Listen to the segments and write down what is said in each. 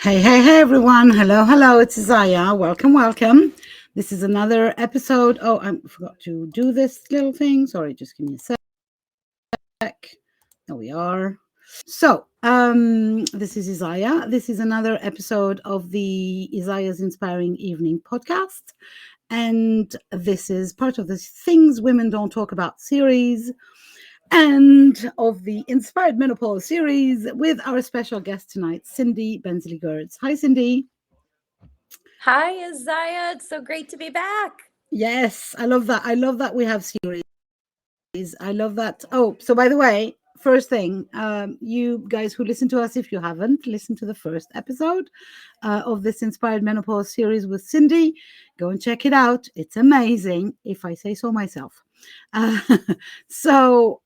Hey, everyone. Hello. It's Isaiah. Welcome. This is another episode. Oh, I forgot to do this little thing. Sorry, just give me a sec. There we are. So, this is Isaiah. This is another episode of the Isaiah's Inspiring Evening podcast. And this is part of the Things Women Don't Talk About series and of the Inspired Menopause series with our special guest tonight, Cindi Buenzli Gertz. Hi, Cindi. Hi, Isaiah. It's so great to be back. Yes, I love that. I love that we have series. I love that. Oh, so by the way, first thing, you guys who listen to us, if you haven't listened to the first episode of this Inspired Menopause series with Cindi, go and check it out. It's amazing, if I say so myself. Uh, so,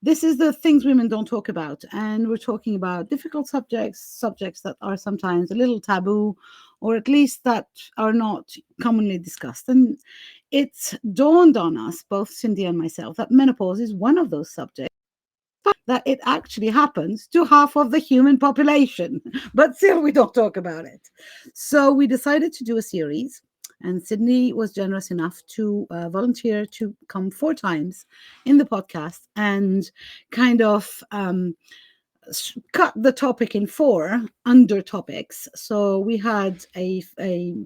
this is the things women don't talk about, and we're talking about difficult subjects that are sometimes a little taboo, or at least that are not commonly discussed. And it's dawned on us, both Cindi and myself, that menopause is one of those subjects that it actually happens to half of the human population, but still we don't talk about it. So we decided to do a series, and Cindi was generous enough to volunteer to come 4 times in the podcast and kind of cut the topic in 4 under topics. So we had a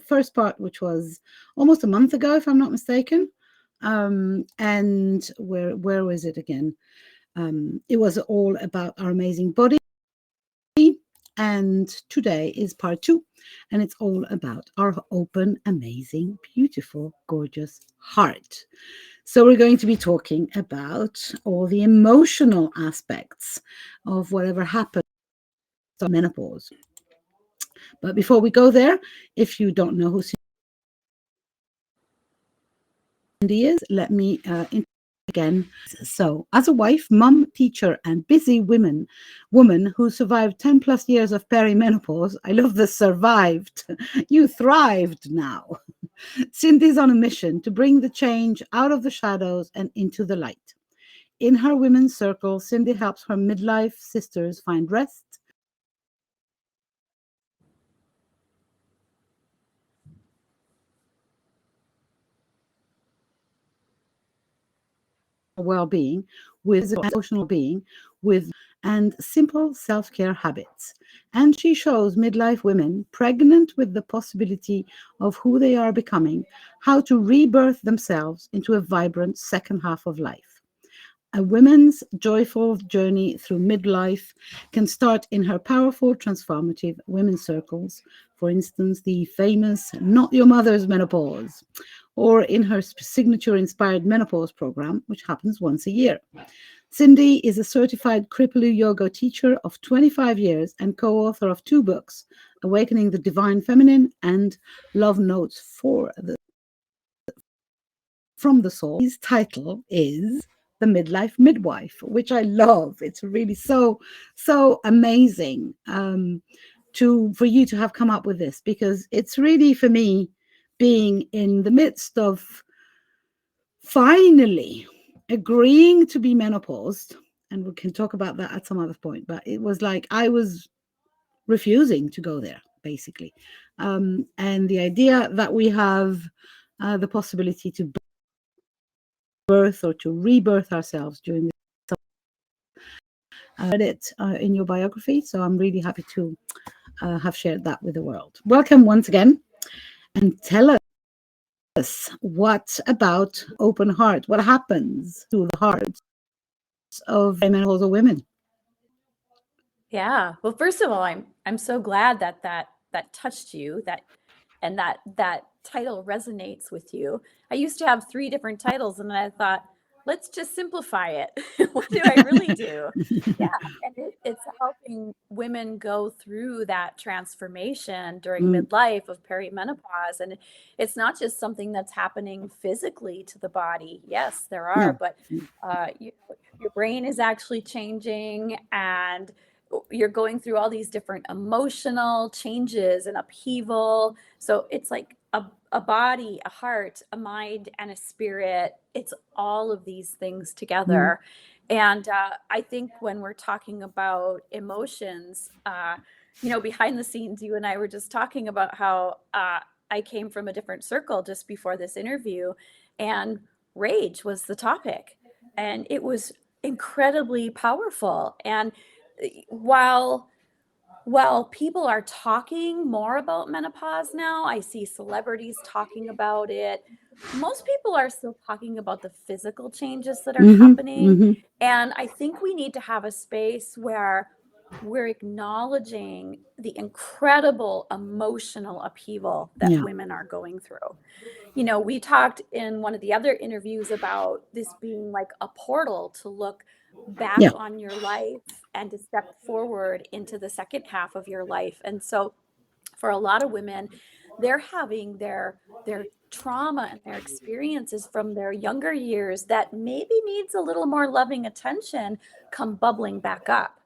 first part, which was almost a month ago, if I'm not mistaken. And where was it again? It was all about our amazing body. And today is part 2, and it's all about our open, amazing, beautiful, gorgeous heart. So we're going to be talking about all the emotional aspects of whatever happens in menopause. But before we go there, if you don't know who Cindi is, let me again. So, as a wife, mum, teacher, and busy woman who survived 10 plus years of perimenopause, I love the survived. You thrived now. Cindi's on a mission to bring the change out of the shadows and into the light. In her women's circle, Cindi helps her midlife sisters find rest, well-being, with emotional being, with and simple self-care habits. And she shows midlife women pregnant with the possibility of who they are becoming, how to rebirth themselves into a vibrant second half of life. A woman's joyful journey through midlife can start in her powerful, transformative women's circles, for instance, the famous Not Your Mother's Menopause, or in her signature Inspired Menopause program, which happens once a year. Cindi is a certified Kripalu Yoga teacher of 25 years and co-author of 2 books, Awakening the Divine Feminine and Love Notes from the Soul. His title is The MidLife MidWife, which I love. It's really so amazing for you to have come up with this, because it's really, for me, being in the midst of finally agreeing to be menopaused, and we can talk about that at some other point, but it was like I was refusing to go there, basically. And the idea that we have the possibility to birth or to rebirth ourselves during this, read it in your biography, so I'm really happy to have shared that with the world. Welcome once again, and tell us, what about open heart? What happens to the hearts of menopausal women? Yeah. Well, first of all, I'm so glad that touched you, that title resonates with you. I used to have 3 different titles, and I thought, let's just simplify it. What do I really do? Yeah. And it's helping women go through that transformation during midlife of perimenopause. And it's not just something that's happening physically to the body. Yes, there are, but your brain is actually changing, and you're going through all these different emotional changes and upheaval. So it's like a body, a heart, a mind, and a spirit. It's all of these things together. And I think when we're talking about emotions, behind the scenes, you and I were just talking about how I came from a different circle just before this interview, and rage was the topic. And it was incredibly powerful. And while people are talking more about menopause now, I see celebrities talking about it. Most people are still talking about the physical changes that are happening. And I think we need to have a space where we're acknowledging the incredible emotional upheaval that women are going through. We talked in one of the other interviews about this being like a portal to look back on your life and to step forward into the second half of your life. And so for a lot of women, they're having their trauma and their experiences from their younger years that maybe needs a little more loving attention come bubbling back up.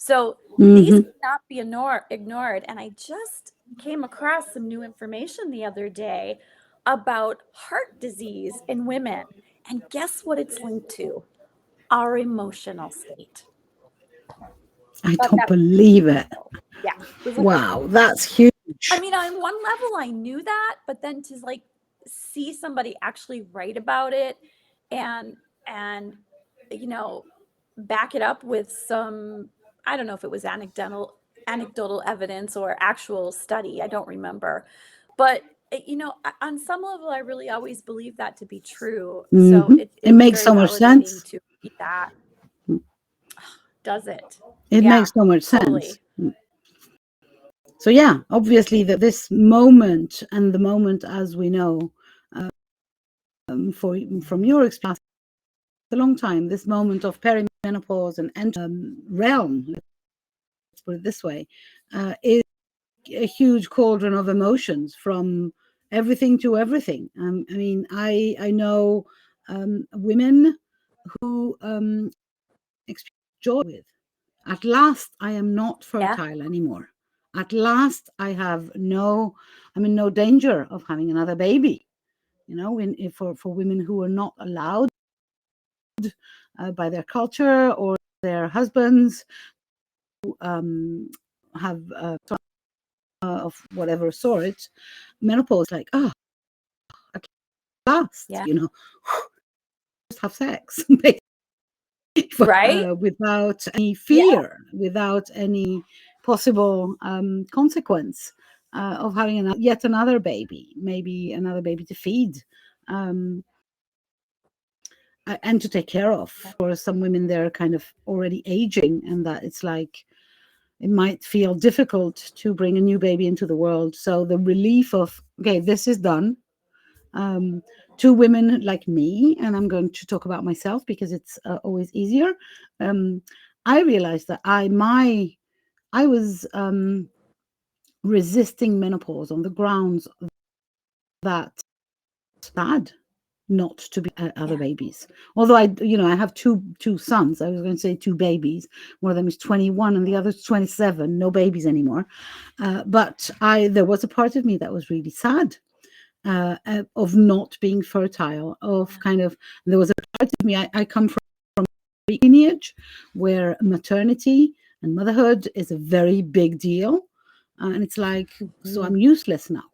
So these cannot be ignored. And I just came across some new information the other day about heart disease in women. And guess what it's linked to? Our emotional state. I don't believe it. Yeah. Wow, that's huge. I mean, on one level, I knew that, but then to like see somebody actually write about it and back it up with some, I don't know if it was anecdotal evidence or actual study, I don't remember, but on some level, I really always believed that to be true. So it makes so much sense to read that. Does it? It makes so much sense. So yeah, obviously that this moment, and the moment, as we know, from your experience, a long time, this moment of perimenopause and realm, let's put it this way, is a huge cauldron of emotions, from everything to everything. I mean, I know women who experience joy with, at last I am not fertile anymore. At last I'm in no danger of having another baby. For women who are not allowed by their culture or their husbands to have of whatever sort, menopause, like, at last, just have sex, right? Without any fear, without any possible consequence of having yet another baby, maybe another baby to feed and to take care of. For some women, they're kind of already aging, and that it's like it might feel difficult to bring a new baby into the world. So the relief of, okay, this is done. To women like me, and I'm going to talk about myself because it's always easier. I realized that I was resisting menopause on the grounds that it's bad not to be other babies. Although I have two sons. I was going to say two babies. One of them is 21 and the other is 27. No babies anymore. But there was a part of me that was really sad. Of not being fertile, there was a part of me, I come from a lineage where maternity and motherhood is a very big deal, and it's like, so I'm useless now.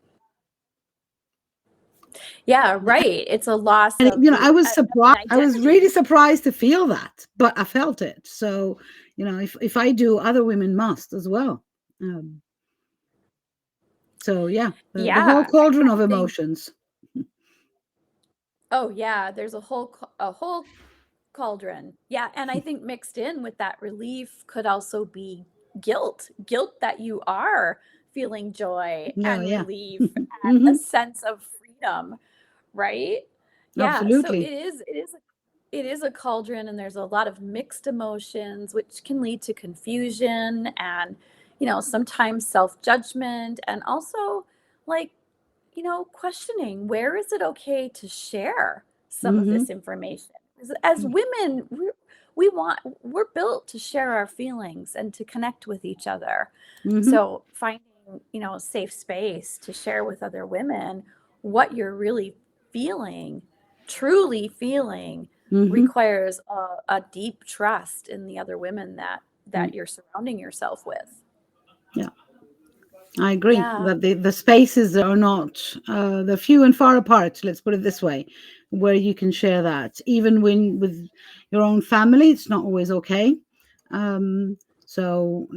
Yeah, right. It's a loss of, I was surprised. I was really surprised to feel that, but I felt it. So, if I do, other women must as well. So yeah, the whole cauldron of emotions. Oh yeah, there's a whole cauldron. Yeah, and I think mixed in with that relief could also be guilt that you are feeling joy and relief and a sense of freedom, right? Yeah, absolutely. So it is a cauldron, and there's a lot of mixed emotions, which can lead to confusion and sometimes self-judgment, and also like questioning, where is it okay to share some of this information? As women, we're built to share our feelings and to connect with each other. So finding, a safe space to share with other women what you're really feeling, truly feeling, requires a deep trust in the other women that you're surrounding yourself with. Yeah, I agree Yeah. that the spaces are not, they're few and far apart, let's put it this way, where you can share that. Even when with your own family, it's not always okay. Um, so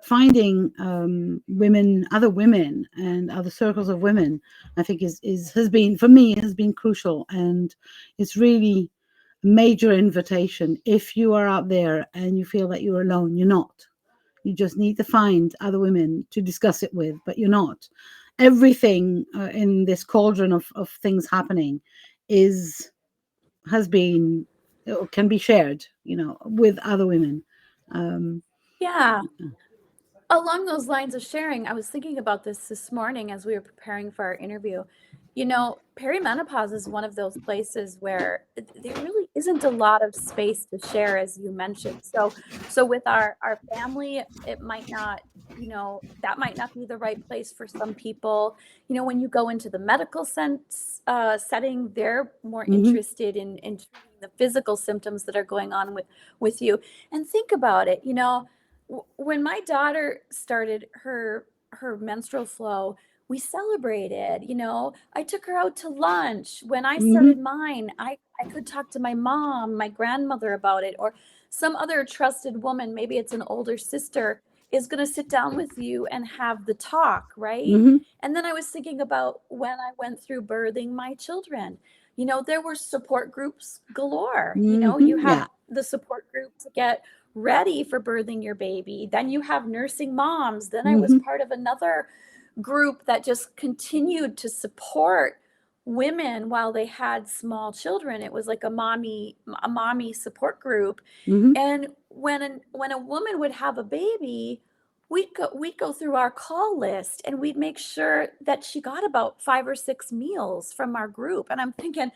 finding women, other women, and other circles of women, I think is has been, for me, has been crucial, and it's really a major invitation. If you are out there and you feel that you're alone, you're not. You just need to find other women to discuss it with, but you're not. Everything in this cauldron of things happening is has been, or can be shared, with other women. Um, Yeah. Along those lines of sharing, I was thinking about this morning as we were preparing for our interview. Perimenopause is one of those places where there really isn't a lot of space to share, as you mentioned. So with our family, it might not, that might not be the right place for some people. When you go into the medical setting, they're more mhm, interested in treating the physical symptoms that are going on with you. And think about it, when my daughter started her menstrual flow, we celebrated. I took her out to lunch. When I mhm, started mine, I could talk to my mom, my grandmother about it, or some other trusted woman, maybe it's an older sister, is going to sit down with you and have the talk, right? mhm, And then I was thinking about when I went through birthing my children. There were support groups galore. You mhm, have yeah. the support group to get ready for birthing your baby. Then you have nursing moms. Then I was Mhm, part of another group that just continued to support women while they had small children. It was like a mommy support group. mhm, And when a woman would have a baby, we'd go through our call list and we'd make sure that she got about 5 or 6 meals from our group. And I'm thinking,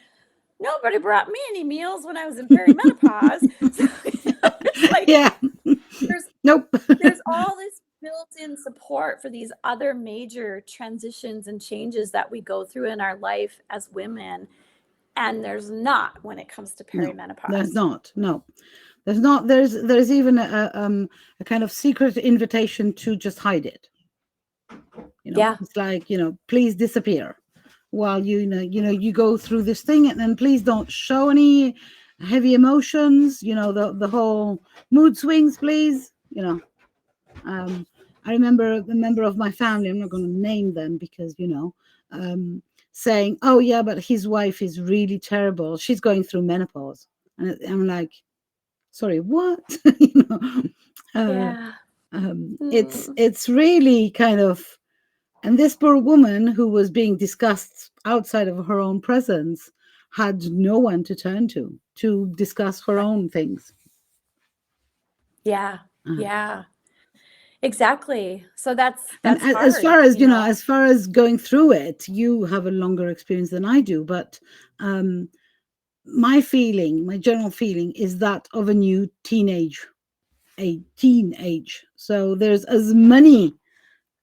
nobody brought me any meals when I was in perimenopause. So it's like yeah. there's Nope. there's all this built-in support for these other major transitions and changes that we go through in our life as women, and there's not when it comes to No, there's perimenopause. not. No, there's not. There's even a kind of secret invitation to just hide it. Yeah, It's like, please disappear while you go through this thing, and then please don't show any heavy emotions. The whole mood swings, please. Um, I remember a member of my family. I'm not going to name them because um, saying, "Oh yeah, but his wife is really terrible. She's going through menopause," and I'm like, "Sorry, what?" you know. Uh, yeah. it's Mm. it's really kind of, and this poor woman who was being discussed outside of her own presence had no one to turn to discuss her Right. own things. Yeah, Uh, yeah, exactly. So that's and that's as hard, far as as far as going through it, you have a longer experience than I do, but um, my general feeling is that of a teenage. So there's as many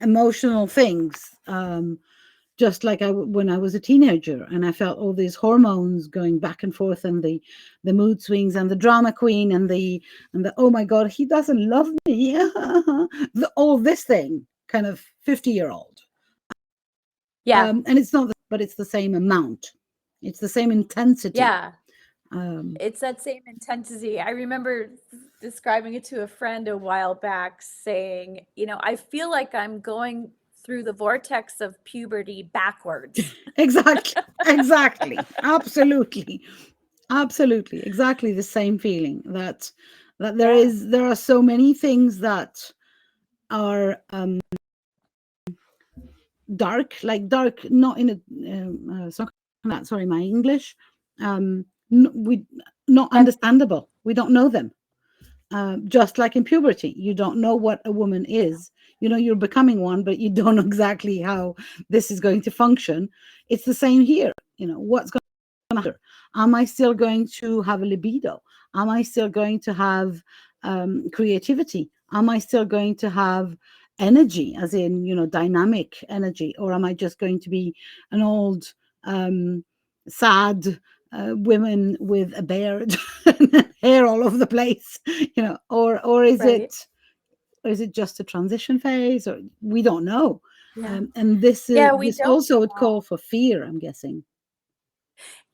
emotional things, just like when I was a teenager, and I felt all these hormones going back and forth, and the mood swings, and the drama queen, and the oh my god, he doesn't love me, all this thing, kind of 50-year-old. yeah, And it's not, but it's the same amount, it's the same intensity. yeah. um It's that same intensity. I remember describing it to a friend a while back, saying, I feel like I'm going through the vortex of puberty backwards. exactly, absolutely, absolutely, exactly the same feeling, that Yeah. there are so many things that are dark, like dark, not in sorry, my English, we not That's understandable, we don't know them. Just like in puberty, you don't know what a woman is. You're becoming one, but you don't know exactly how this is going to function. It's the same here. What's going to matter? Am I still going to have a libido? Am I still going to have creativity? Am I still going to have energy, as in, dynamic energy? Or am I just going to be an old, sad women with a beard and hair all over the place? Or is right. it or is it just a transition phase, or we don't know. Yeah. And this We this don't also would know. call for fear, I'm guessing.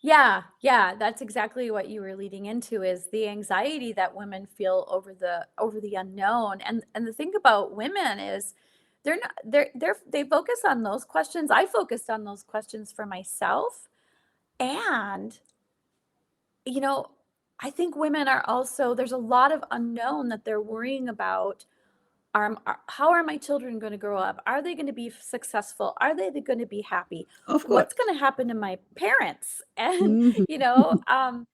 Yeah, that's exactly what you were leading into, is the anxiety that women feel over the unknown. And the thing about women is they focus on those questions. I focused on those questions for myself. And I think women are also, there's a lot of unknown that they're worrying about. How are my children going to grow up? Are they going to be successful? Are they going to be happy? Of course. What's going to happen to my parents? And Mhm.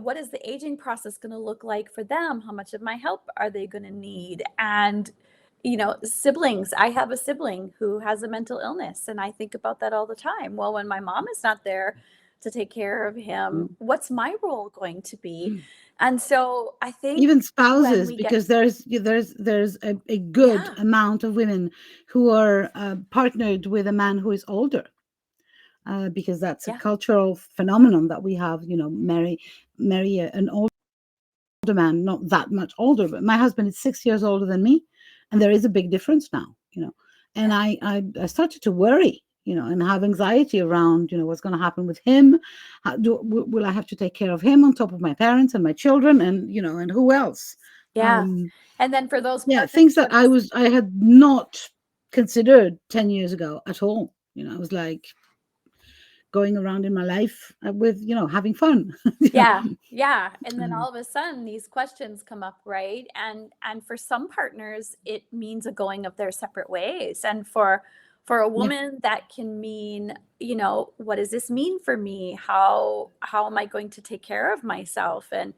what is the aging process going to look like for them? How much of my help are they going to need? And siblings. I have a sibling who has a mental illness, and I think about that all the time. Well, when my mom is not there to take care of him, what's my role going to be? And so I think even spouses, because there's a good amount of women who are partnered with a man who is older, because that's a cultural phenomenon that we have. Marry an older man, not that much older, but my husband is 6 years older than me, and there is a big difference now. And I started to worry, and have anxiety around, what's going to happen with him. Will I have to take care of him on top of my parents and my children, and and who else? And then for those things that I had not considered 10 years ago at all. I was like going around in my life with having fun. And then all of a sudden these questions come up, right? And for some partners it means a going of their separate ways, and for a woman that can mean, what does this mean for me? How am I going to take care of myself? And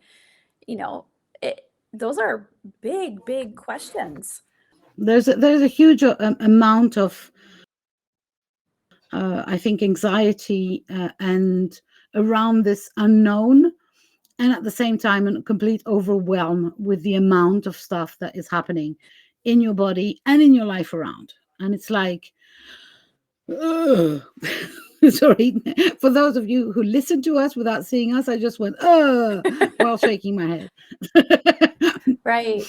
those are big questions. There's a huge amount of I think anxiety and around this unknown, and at the same time a complete overwhelm with the amount of stuff that is happening in your body and in your life around. And it's like, sorry, for those of you who listen to us without seeing us, I just went while shaking my head. Right.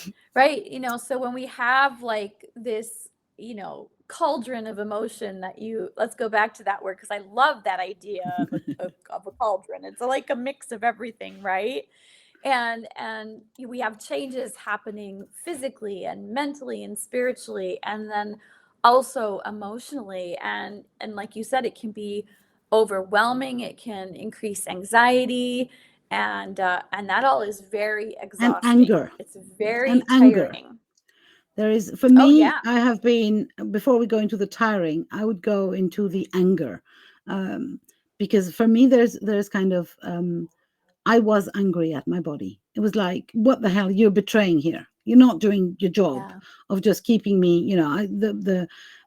So when we have like this cauldron of emotion that let's go back to that word, because I love that idea of a cauldron. It's like a mix of everything, right? And we have changes happening physically and mentally and spiritually, and then also emotionally. And like you said, it can be overwhelming. It can increase anxiety, and that all is very exhausting. And anger. It's very tiring. There is, for me, I have been, before we go into the tiring, I would go into the anger, because for me, there's kind of, I was angry at my body. It was like, what the hell, you're betraying here. You're not doing your job of just keeping me,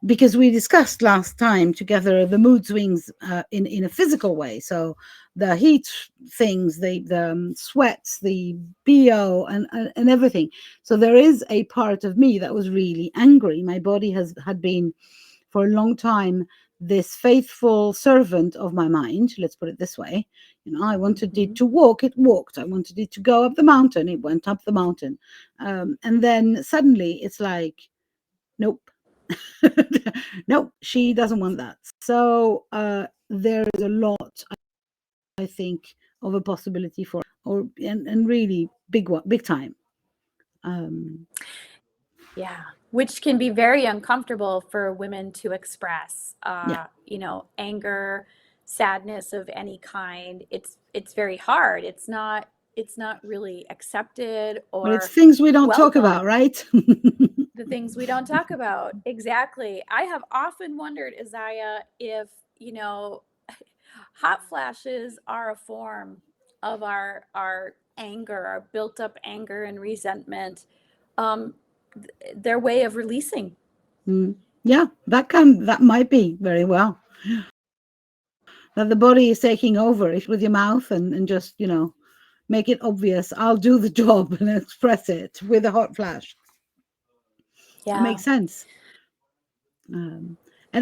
because we discussed last time together the mood swings in a physical way. So the heat things, the sweats, the BO and everything. So there is a part of me that was really angry. My body had been for a long time this faithful servant of my mind, let's put it this way. I wanted it to walk, it walked. I wanted it to go up the mountain, it went up the mountain. And then suddenly it's like, nope. Nope, she doesn't want that. So there is a lot, I think, of a possibility for, and really big time. Which can be very uncomfortable for women to express. Anger, sadness of any kind. It's very hard. It's not really accepted, or well, it's things we don't talk about, right? The things we don't talk about. Exactly. I have often wondered, Isaiah, if hot flashes are a form of our anger, our built up anger and resentment, their way of releasing. Yeah, that might be very well. That the body is taking over it with your mouth and just, make it obvious. I'll do the job and express it with a hot flash. It makes sense. And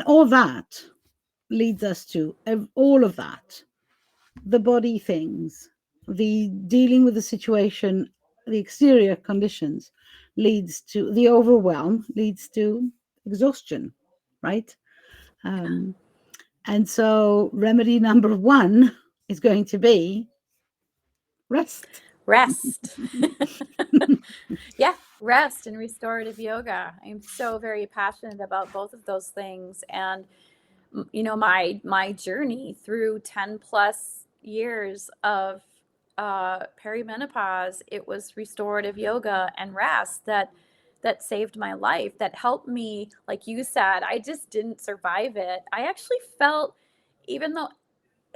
all that leads us to all of that, the body things, the dealing with the situation the exterior conditions leads to the overwhelm, leads to exhaustion, right? And so remedy number one is going to be rest. Rest. Yeah, rest and restorative yoga. I'm so very passionate about both of those things. And my journey through 10 plus years of perimenopause, it was restorative yoga and rest that saved my life, that helped me. Like you said, I just didn't survive it. I actually felt, even though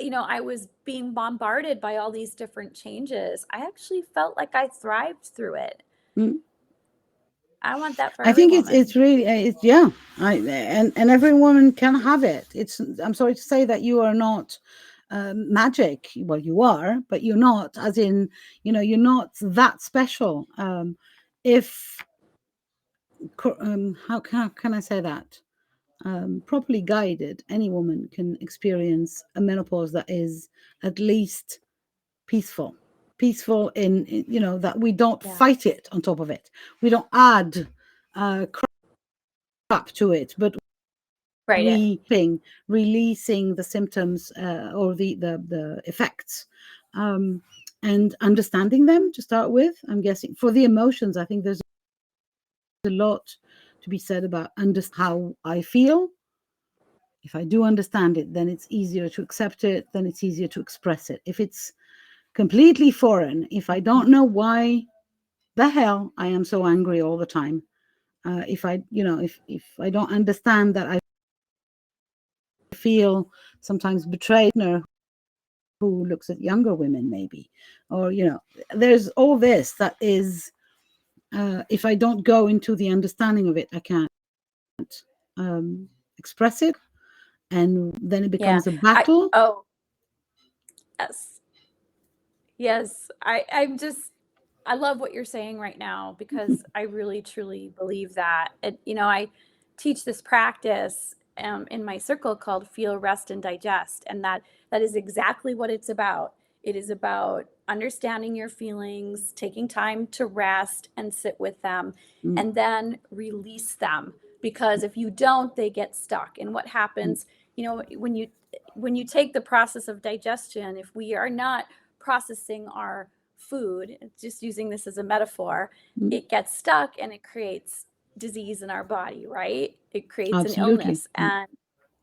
I was being bombarded by all these different changes, I actually felt like I thrived through it. Mm. I want that for I every think woman. it's really yeah. And every woman can have it. I'm sorry to say that you are not magic. Well, you are, but you're not. As in, you're not that special. If how can I say that? Properly guided, any woman can experience a menopause that is at least peaceful. Peaceful in that we don't fight it on top of it. We don't add crap to it, but Right. releasing the symptoms or the effects, and understanding them to start with. I'm guessing for the emotions, I think there's a lot to be said about how I feel. If I do understand it, then it's easier to accept it, then it's easier to express it. If it's completely foreign, if I don't know why the hell I am so angry all the time, if I don't understand that I feel sometimes betrayed, who looks at younger women maybe, or there's all this that is, if I don't go into the understanding of it, I can't express it, and then it becomes a battle. Yes. I love what you're saying right now, because I really truly believe that. I teach this practice in my circle called Feel, Rest, and Digest, and that is exactly what it's about. It is about understanding your feelings, taking time to rest and sit with them, and then release them. Because if you don't, they get stuck. And what happens, when you take the process of digestion, if we are not processing our food, just using this as a metaphor, it gets stuck and it creates disease in our body, right? It creates Absolutely. an illness. And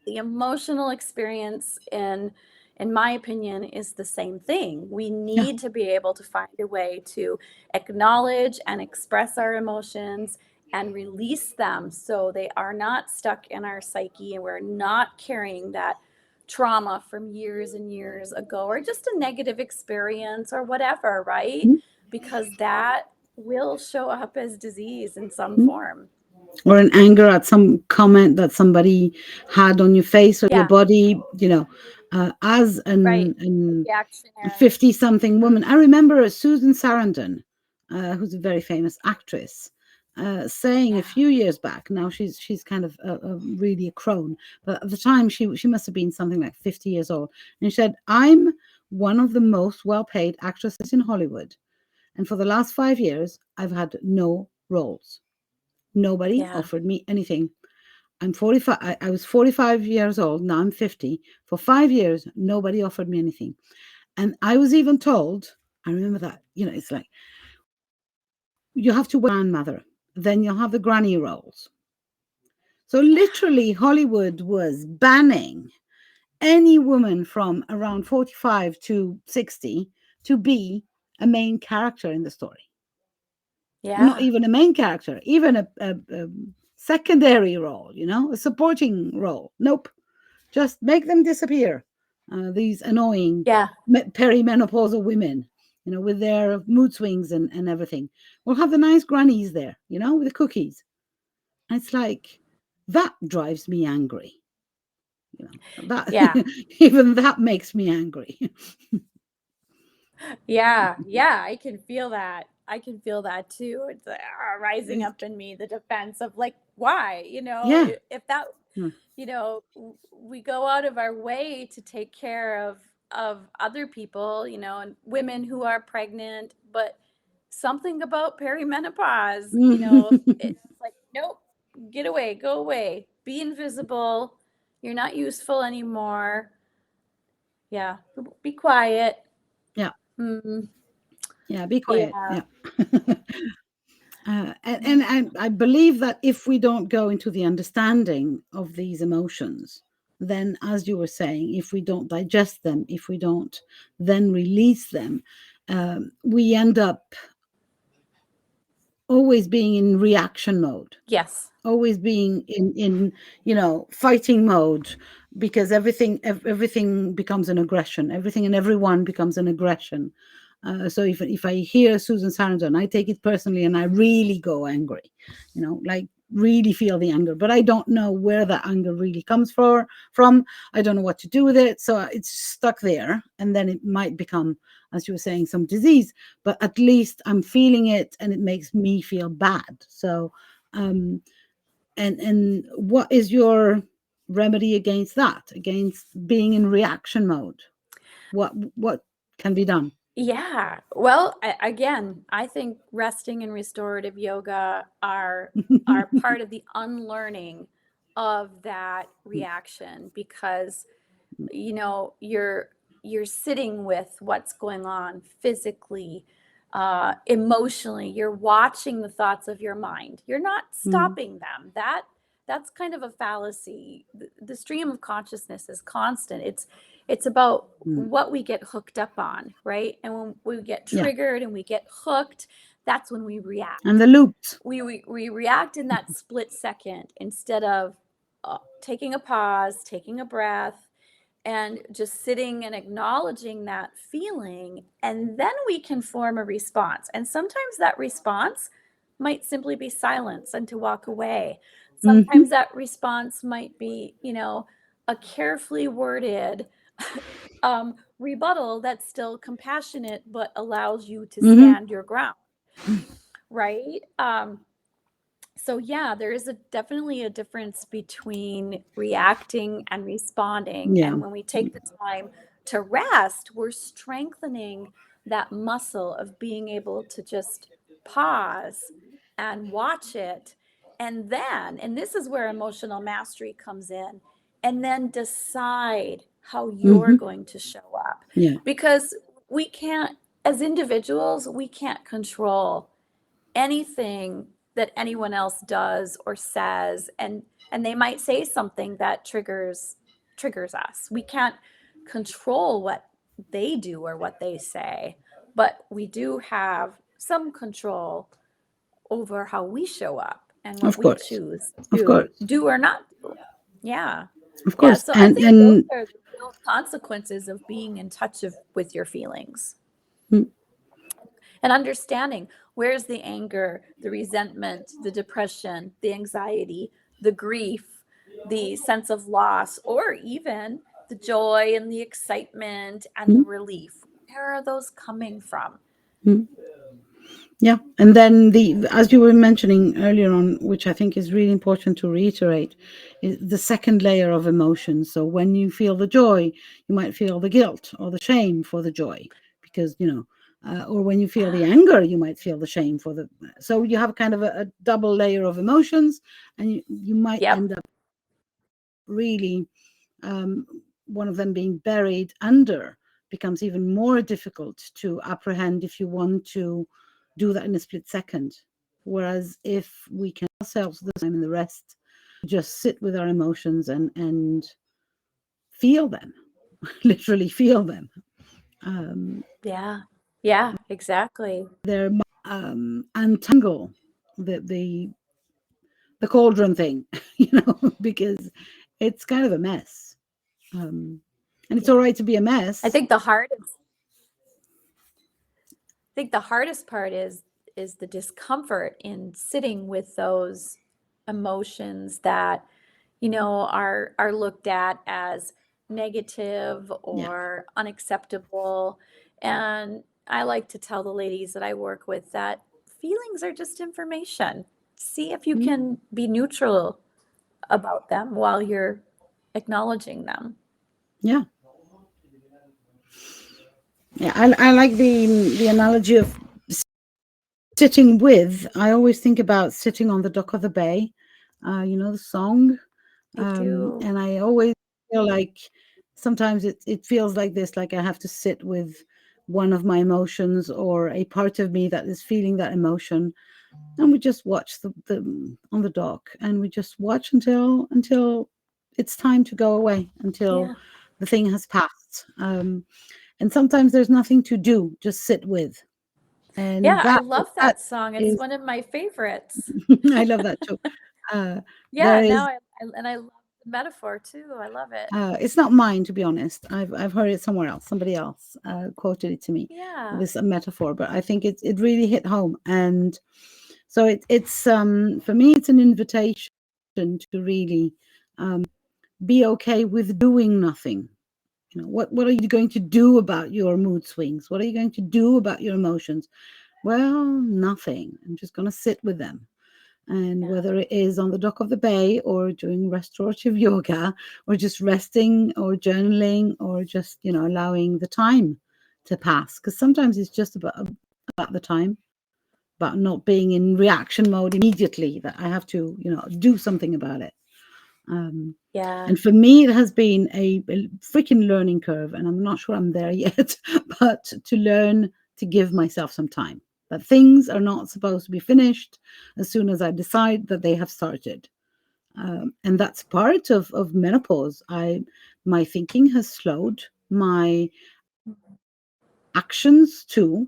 the emotional experience, in my opinion, is the same thing. We need to be able to find a way to acknowledge and express our emotions and release them, so they are not stuck in our psyche and we're not carrying that trauma from years and years ago, or just a negative experience or whatever, right? Because that will show up as disease in some form. Or an anger at some comment that somebody had on your face or your body, as Right. an Reactionary. 50-something woman. I remember Susan Sarandon, who's a very famous actress, saying a few years back. Now she's kind of really a crone, but at the time she must have been something like 50 years old, and she said, "I'm one of the most well-paid actresses in Hollywood, and for the last 5 years I've had no roles. Nobody offered me anything. I'm 45. I was 45 years old. Now I'm 50. For 5 years, nobody offered me anything. And I was even told, I remember that, it's like, you have to wait grandmother, then you'll have the granny roles. So literally, Hollywood was banning any woman from around 45 to 60 to be a main character in the story. Not even a main character, even a secondary role, a supporting role. Nope. Just make them disappear. These annoying perimenopausal women, with their mood swings and everything. We'll have the nice grannies there, with the cookies. And it's like, that drives me angry. That even that makes me angry. I can feel that. I can feel that too. It's rising up in me, the defense of like, why? If that, we go out of our way to take care of other people, and women who are pregnant, but something about perimenopause, it's like, nope, get away, go away, be invisible, you're not useful anymore. Yeah, be quiet. Yeah. Mm, Yeah, be quiet. yeah. Yeah. And I believe that if we don't go into the understanding of these emotions, then, as you were saying, if we don't digest them, if we don't then release them, we end up always being in reaction mode. Yes. Always being in fighting mode, because everything becomes an aggression. Everything and everyone becomes an aggression. So if I hear Susan Sarandon, I take it personally and I really go angry, like really feel the anger, but I don't know where that anger really comes from. I don't know what to do with it. So it's stuck there, and then it might become, as you were saying, some disease, but at least I'm feeling it and it makes me feel bad. So and what is your remedy against that, against being in reaction mode? What can be done? Yeah. Well, again, I think resting and restorative yoga are part of the unlearning of that reaction, because you're sitting with what's going on physically, emotionally. You're watching the thoughts of your mind. You're not stopping them. That's kind of a fallacy. The stream of consciousness is constant. It's about what we get hooked up on, right? And when we get triggered and we get hooked, that's when we react. And the loops. We react in that split second, instead of taking a pause, taking a breath, and just sitting and acknowledging that feeling. And then we can form a response. And sometimes that response might simply be silence and to walk away. Sometimes that response might be, a carefully worded rebuttal that's still compassionate, but allows you to stand your ground. Right? So yeah, there is definitely a difference between reacting and responding. Yeah. And when we take the time to rest, we're strengthening that muscle of being able to just pause and watch it. And this is where emotional mastery comes in, and then decide how you're going to show up. Yeah. Because we can't, as individuals, we can't control anything that anyone else does or says, and they might say something that triggers us. We can't control what they do or what they say, but we do have some control over how we show up and what we choose to do or not do. Yeah. Of course. So I think those are the real consequences of being in touch with your feelings. And understanding, where's the anger, the resentment, the depression, the anxiety, the grief, the sense of loss, or even the joy and the excitement and the relief. Where are those coming from? Yeah. And then as you were mentioning earlier on, which I think is really important to reiterate, is the second layer of emotions. So when you feel the joy, you might feel the guilt or the shame for the joy, because, or when you feel the anger, you might feel the shame for so you have kind of a double layer of emotions, and you might end up really, one of them being buried under becomes even more difficult to apprehend if you want to do that in a split second. Whereas if we can ourselves the time and the rest, just sit with our emotions and feel them, literally feel them. Yeah, exactly. They're untangle the cauldron thing, because it's kind of a mess. And it's all right to be a mess. I think the hardest part is the discomfort in sitting with those emotions that are looked at as negative or unacceptable. And I like to tell the ladies that I work with that feelings are just information. See if you can be neutral about them while you're acknowledging them. Yeah. I like the analogy of sitting with, I always think about sitting on the dock of the bay, the song. I do. And I always feel like sometimes it feels like this, like I have to sit with one of my emotions or a part of me that is feeling that emotion. And we just watch the on the dock, and we just watch until it's time to go away, until Yeah. the thing has passed. And sometimes there's nothing to do, just sit with. And Yeah, I that love that that song. It's is one of my favorites. I love that too. Uh, Yeah, there is now I love the metaphor too. I love it. it's not mine, to be honest. I've heard it somewhere else. Somebody else quoted it to me. Yeah. This a metaphor, but I think it really hit home. And so it's for me, it's an invitation to really be okay with doing nothing. What are you going to do about your mood swings? What are you going to do about your emotions? Well, nothing. I'm just going to sit with them. And Yeah. whether it is on the dock of the bay or doing restorative yoga or just resting or journaling or just, allowing the time to pass. Because sometimes it's just about the time, about not being in reaction mode immediately, that I have to, do something about it. Yeah. And for me, it has been a freaking learning curve, and I'm not sure I'm there yet, but to learn to give myself some time. That things are not supposed to be finished as soon as I decide that they have started. And that's part of menopause. My thinking has slowed, my actions too.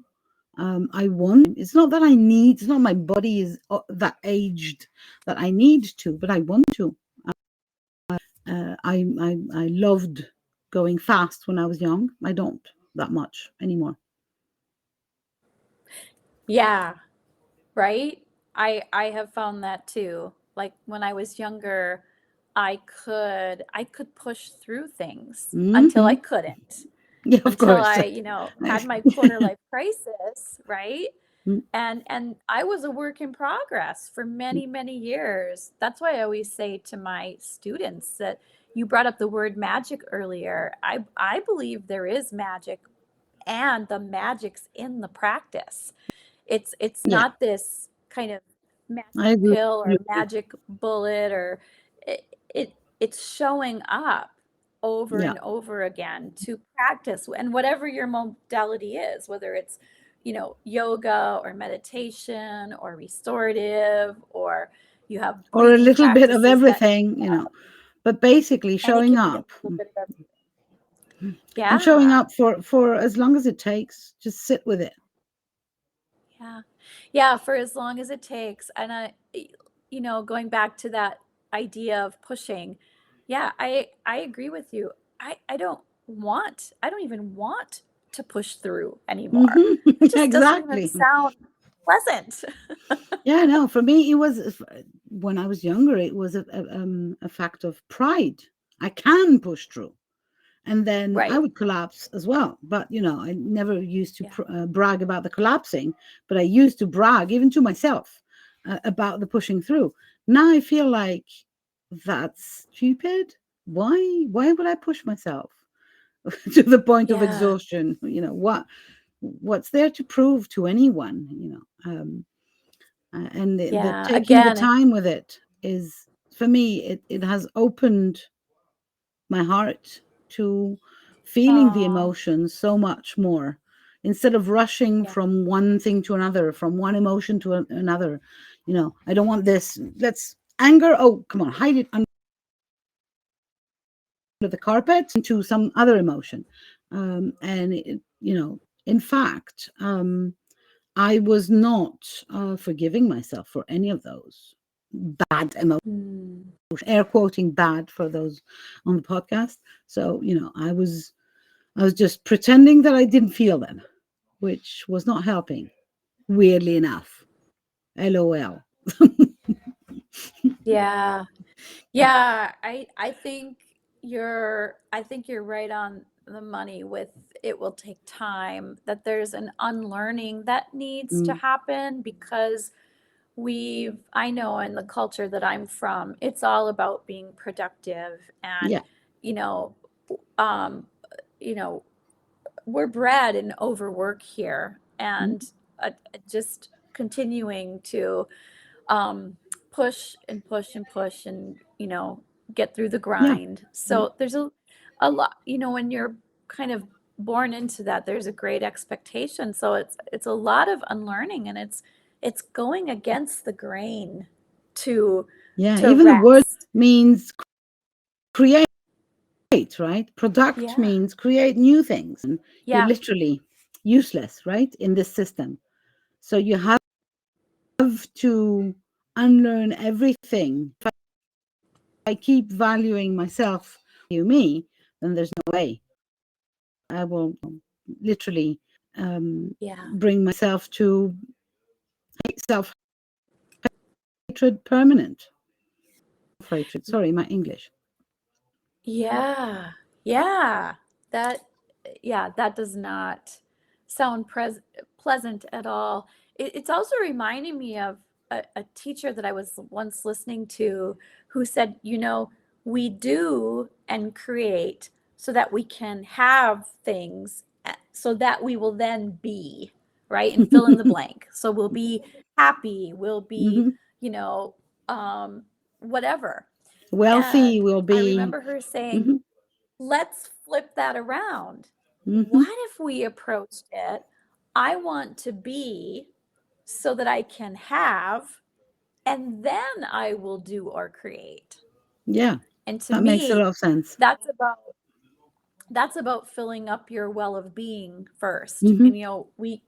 It's not that it's not my body is that aged that I need to, but I want to. I loved going fast when I was young. I don't that much anymore. Yeah. Right? I have found that too. Like when I was younger, I could push through things until I Hmm. couldn't. Yeah, of Until course. I, had my quarter life crisis, right? Mm, And I was a work in progress for mm, many, many years. That's why I always say to my students that you brought up the word magic earlier. I believe there is magic, and the magic's in the practice. It's yeah, not this kind of magic I agree pill with or you. magic bullet, or it's showing up over Yeah, and over again to practice, and whatever your modality is, whether it's yoga or meditation or restorative, or you have or a breathing little bit of practices that everything. But basically and it showing can be a up little bit of everything. and showing Yeah. up for as long as it takes. Just sit with it. Yeah. Yeah, for as long as it takes. And going back to that idea of pushing. Yeah, I agree with you. I don't even want to push through anymore. Hmm. It just doesn't even Exactly. sound pleasant. Yeah, no, for me, it was when I was younger, it was a fact of pride. I can push through. And then I Right. would collapse as well. But I never used to Yeah. brag about the collapsing, but I used to brag even to myself about the pushing through. Now I feel like that's stupid. Why would I push myself to the point of Yeah. exhaustion? What's there to prove to anyone? And the Yeah. taking the Again, time with it is, for me, it has opened my heart to feeling the oh, emotions so much more, instead of rushing yeah. from one thing to another, from one emotion to another. I don't want this. Let's anger. Oh, come on, hide it under the carpet into some other emotion. And in fact, I was not forgiving myself for any of those bad emotions, Hmm. air quoting bad for those on the podcast. So, I was just pretending that I didn't feel them, which was not helping, weirdly enough. LOL. Yeah. Yeah, I think you're right on the money with it will take time, that there's an unlearning that needs to Mm, happen, because I know in the culture that I'm from, it's all about being productive, and yeah. you know um you know we're bred in overwork here, Mm, and just continuing to push and push and push and, you know, get through the grind. So there's a lot, you know, when you're kind of born into that, there's a great expectation. So it's a lot of unlearning, and it's going against the grain to even rest. the word means create, right? Product means create new things, and you're literally useless, right, in this system. So you have to unlearn everything. If I keep valuing myself, you me, then there's no way I will literally bring myself to self-hatred permanent. Hatred. Sorry, my English. That does not sound pleasant at all. It's also reminding me of a teacher that I was once listening to who said, you know, we do and create so that we can have things, so that we will then be, right, and fill in the blank. So we'll be happy, we'll be, you know, whatever. Wealthy And will be. I remember her saying, let's flip that around. What if we approached it, I want to be so that I can have, and then I will do or create. Yeah. And to that me, makes a lot of sense. That's about filling up your well of being first. And you know, we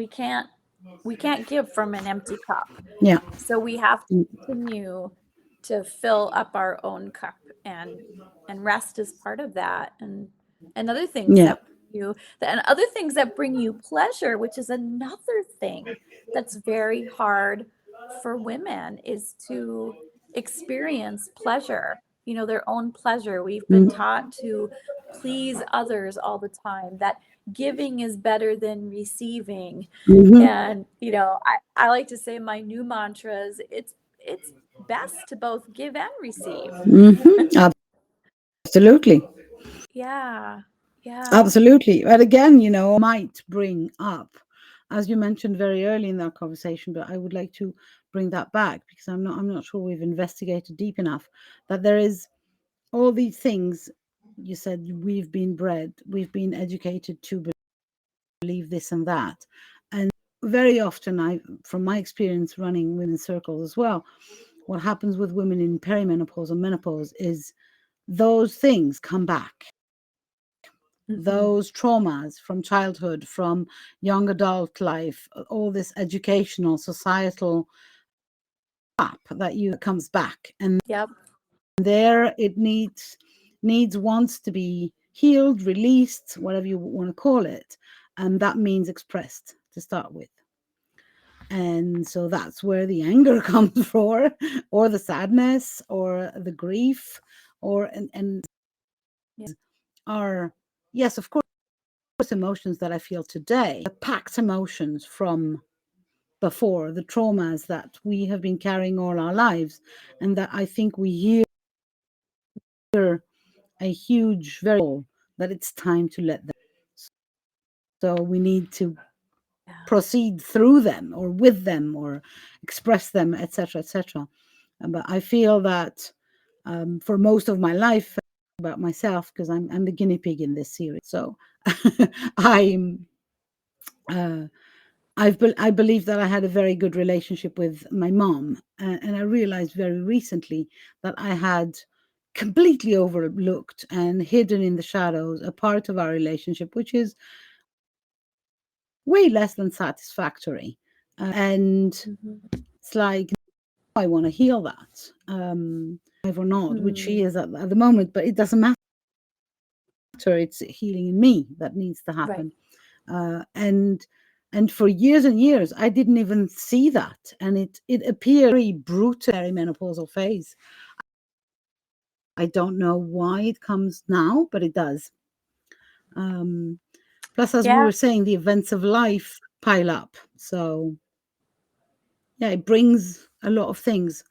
can't give from an empty cup. Yeah. So we have to continue to fill up our own cup, and rest is part of that, and other things and other things that bring you pleasure, which is another thing that's very hard for women, is to experience pleasure, you know, their own pleasure. We've been taught to please others all the time, that giving is better than receiving. And, you know, I like to say my new mantra is it's best to both give and receive. Absolutely. Yeah. Absolutely. But again, you know, might bring up, as you mentioned very early in that conversation, but I would like to bring that back because I'm not sure we've investigated deep enough, that there is all these things. You said we've been bred, we've been educated to believe this and that. And very often, from my experience running women's circles as well, what happens with women in perimenopause or menopause is those things come back. Those traumas from childhood, from young adult life, all this educational, societal crap that comes back. And there it needs wants to be healed, released, whatever you want to call it. And that means expressed to start with. And so that's where the anger comes from, or the sadness, or the grief, and are, yes, of course, emotions that I feel today, the packed emotions from before, the traumas that we have been carrying all our lives, and that I think we hear a huge that it's time to let them. So we need to proceed through them or with them or express them, etc., etc. But I feel that for most of my life, about myself, because I'm the guinea pig in this series. So I believe that I had a very good relationship with my mom, and I realized very recently that I had completely overlooked and hidden in the shadows a part of our relationship which is way less than satisfactory. And it's like, I want to heal that, or not, which she is at the moment, but it doesn't matter. It's healing in me that needs to happen. And for years and years, I didn't even see that. And it appeared very brutal perimenopausal phase. I don't know why it comes now, but it does. Plus, as we were saying, the events of life pile up. So, yeah, it brings a lot of things.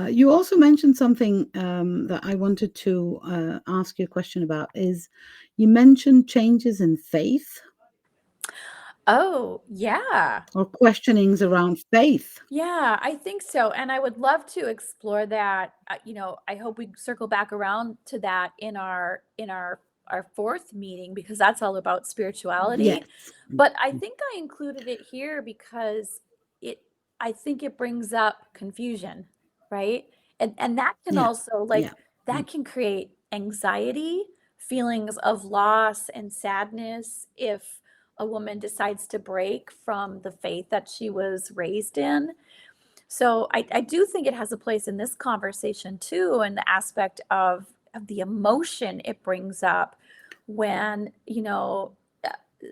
You also mentioned something that I wanted to ask you a question about. Is you mentioned changes in faith? Oh, yeah. or questionings around faith. Yeah, I think so. And I would love to explore that. I hope we circle back around to that in our fourth meeting, because that's all about spirituality. Yes. But I think I included it here because it I think it brings up confusion, right? And that can Yeah. also, Yeah. like, that can create anxiety, feelings of loss and sadness if a woman decides to break from the faith that she was raised in. So I do think it has a place in this conversation too, and the aspect of the emotion it brings up when, uh,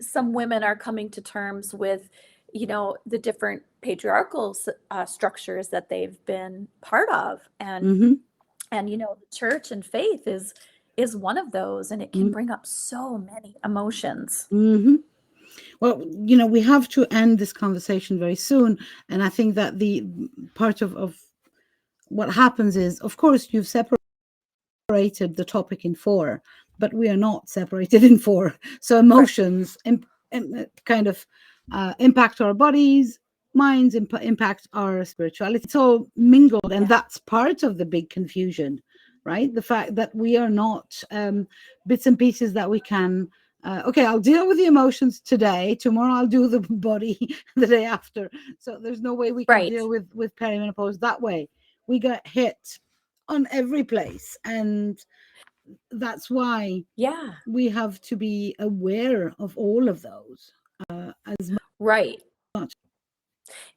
some women are coming to terms with, the different patriarchal structures that they've been part of. Mm-hmm. And the church and faith is one of those, and it can bring up so many emotions. Mm-hmm. Well, we have to end this conversation very soon. And I think that the part of what happens is, of course, you've separated the topic in four, but we are not separated in four. So emotions kind of impact our bodies, minds impact our spirituality. It's all mingled. And that's part of the big confusion, right? The fact that we are not bits and pieces that we can okay, I'll deal with the emotions today. Tomorrow I'll do the body the day after. So there's no way we can Right. deal with perimenopause that way. We get hit on every place, and that's why we have to be aware of all of those as Right. much.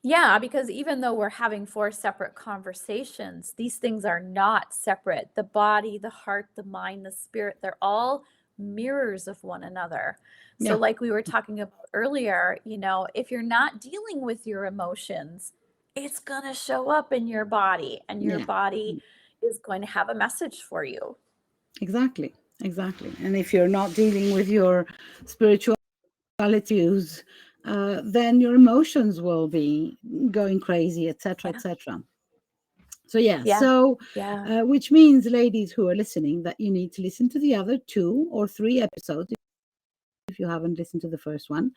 Yeah, because even though we're having four separate conversations, these things are not separate. The body, the heart, the mind, the spirit, they're all mirrors of one another. So, Yeah. like we were talking about earlier, if you're not dealing with your emotions, it's going to show up in your body, and your Yeah. body is going to have a message for you. Exactly. And if you're not dealing with your spiritual attitudes, then your emotions will be going crazy, etc., etc. So which means, ladies who are listening, that you need to listen to the other 2 or 3 episodes if you haven't listened to the first one,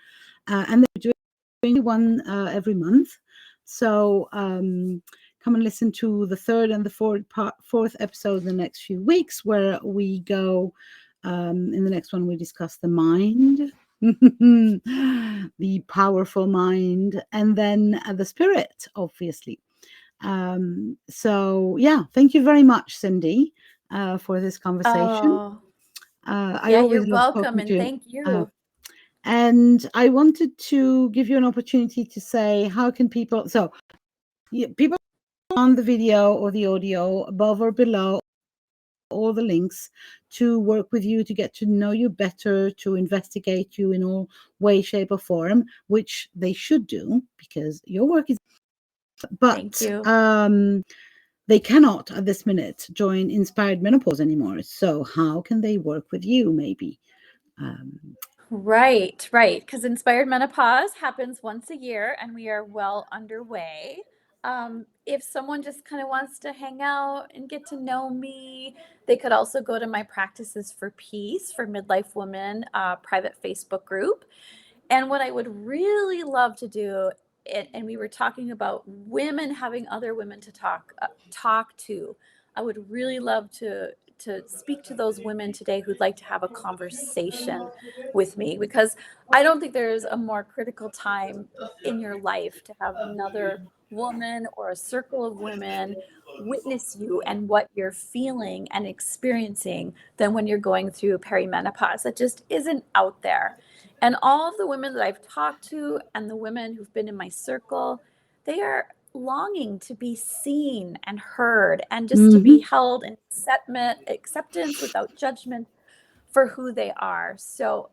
and they're doing one every month. So come and listen to the third and the fourth episode in the next few weeks, where we go in the next one we discuss the mind, the powerful mind, and then the spirit, obviously. So thank you very much, Cindi, for this conversation. I always You're love welcome, talking to and you. thank you. And I wanted to give you an opportunity to say, how can people, so people on the video or the audio, above or below, all the links to work with you, to get to know you better, to investigate you in all way, shape, or form, which they should do, because your work is, but Thank you. they cannot at this minute join Inspired Menopause anymore. So how can they work with you, maybe? Right. Because Inspired Menopause happens once a year, and we are well underway. If someone just kind of wants to hang out and get to know me, they could also go to my Practices for Peace for Midlife Women private Facebook group. And what I would really love to do, and we were talking about women having other women to talk to. I would really love to speak to those women today who'd like to have a conversation with me, because I don't think there's a more critical time in your life to have another woman or a circle of women witness you and what you're feeling and experiencing than when you're going through perimenopause. That just isn't out there. And all of the women that I've talked to and the women who've been in my circle, they are longing to be seen and heard, and just to be held in acceptance without judgment for who they are. So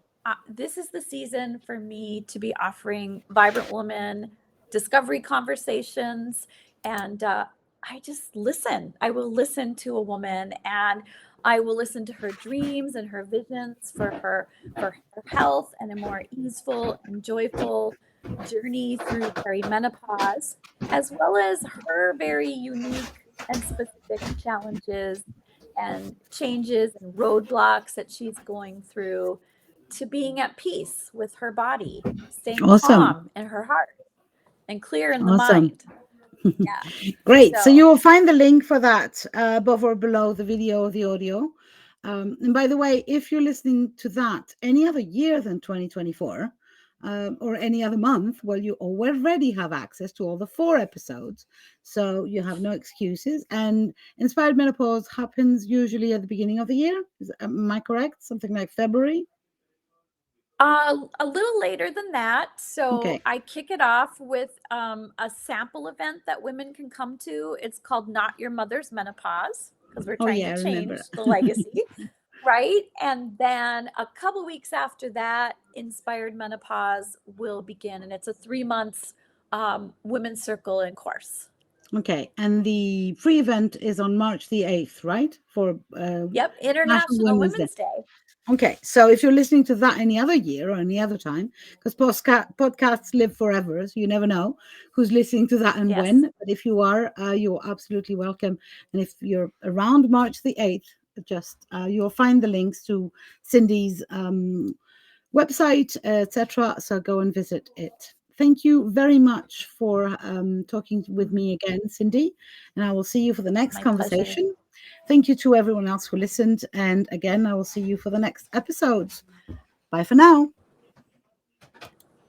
this is the season for me to be offering Vibrant Woman discovery conversations. And I just listen. I will listen to a woman, and I will listen to her dreams and her visions for her health and a more easeful and joyful journey through perimenopause, as well as her very unique and specific challenges and changes and roadblocks that she's going through. to being at peace with her body, staying Awesome. calm in her heart, and clear in the Awesome. mind. Yeah. Great. So So- you will find the link for that above or below the video or the audio. And by the way, if you're listening to that any other year than 2024 or any other month, well, you already have access to all the 4 episodes. So you have no excuses. And Inspired Menopause happens usually at the beginning of the year. Am I correct? Something like February? A little later than that. So Okay. I kick it off with a sample event that women can come to. It's called Not Your Mother's Menopause, because we're trying I to remember change that. the legacy. Right. And then a couple weeks after that, Inspired Menopause will begin. And it's a 3 months women's circle and course. Okay. And the free event is on March the 8th, right? For Yep. International Women's Day. Okay, so if you're listening to that any other year or any other time, because podcasts live forever, so you never know who's listening to that and Yes. when. But if you are, you're absolutely welcome. And if you're around March the 8th, just you'll find the links to Cindy's website, etc. So go and visit it. Thank you very much for talking with me again, Cindy. And I will see you for the next My conversation. pleasure. Thank you to everyone else who listened. And again, I will see you for the next episode. Bye for now.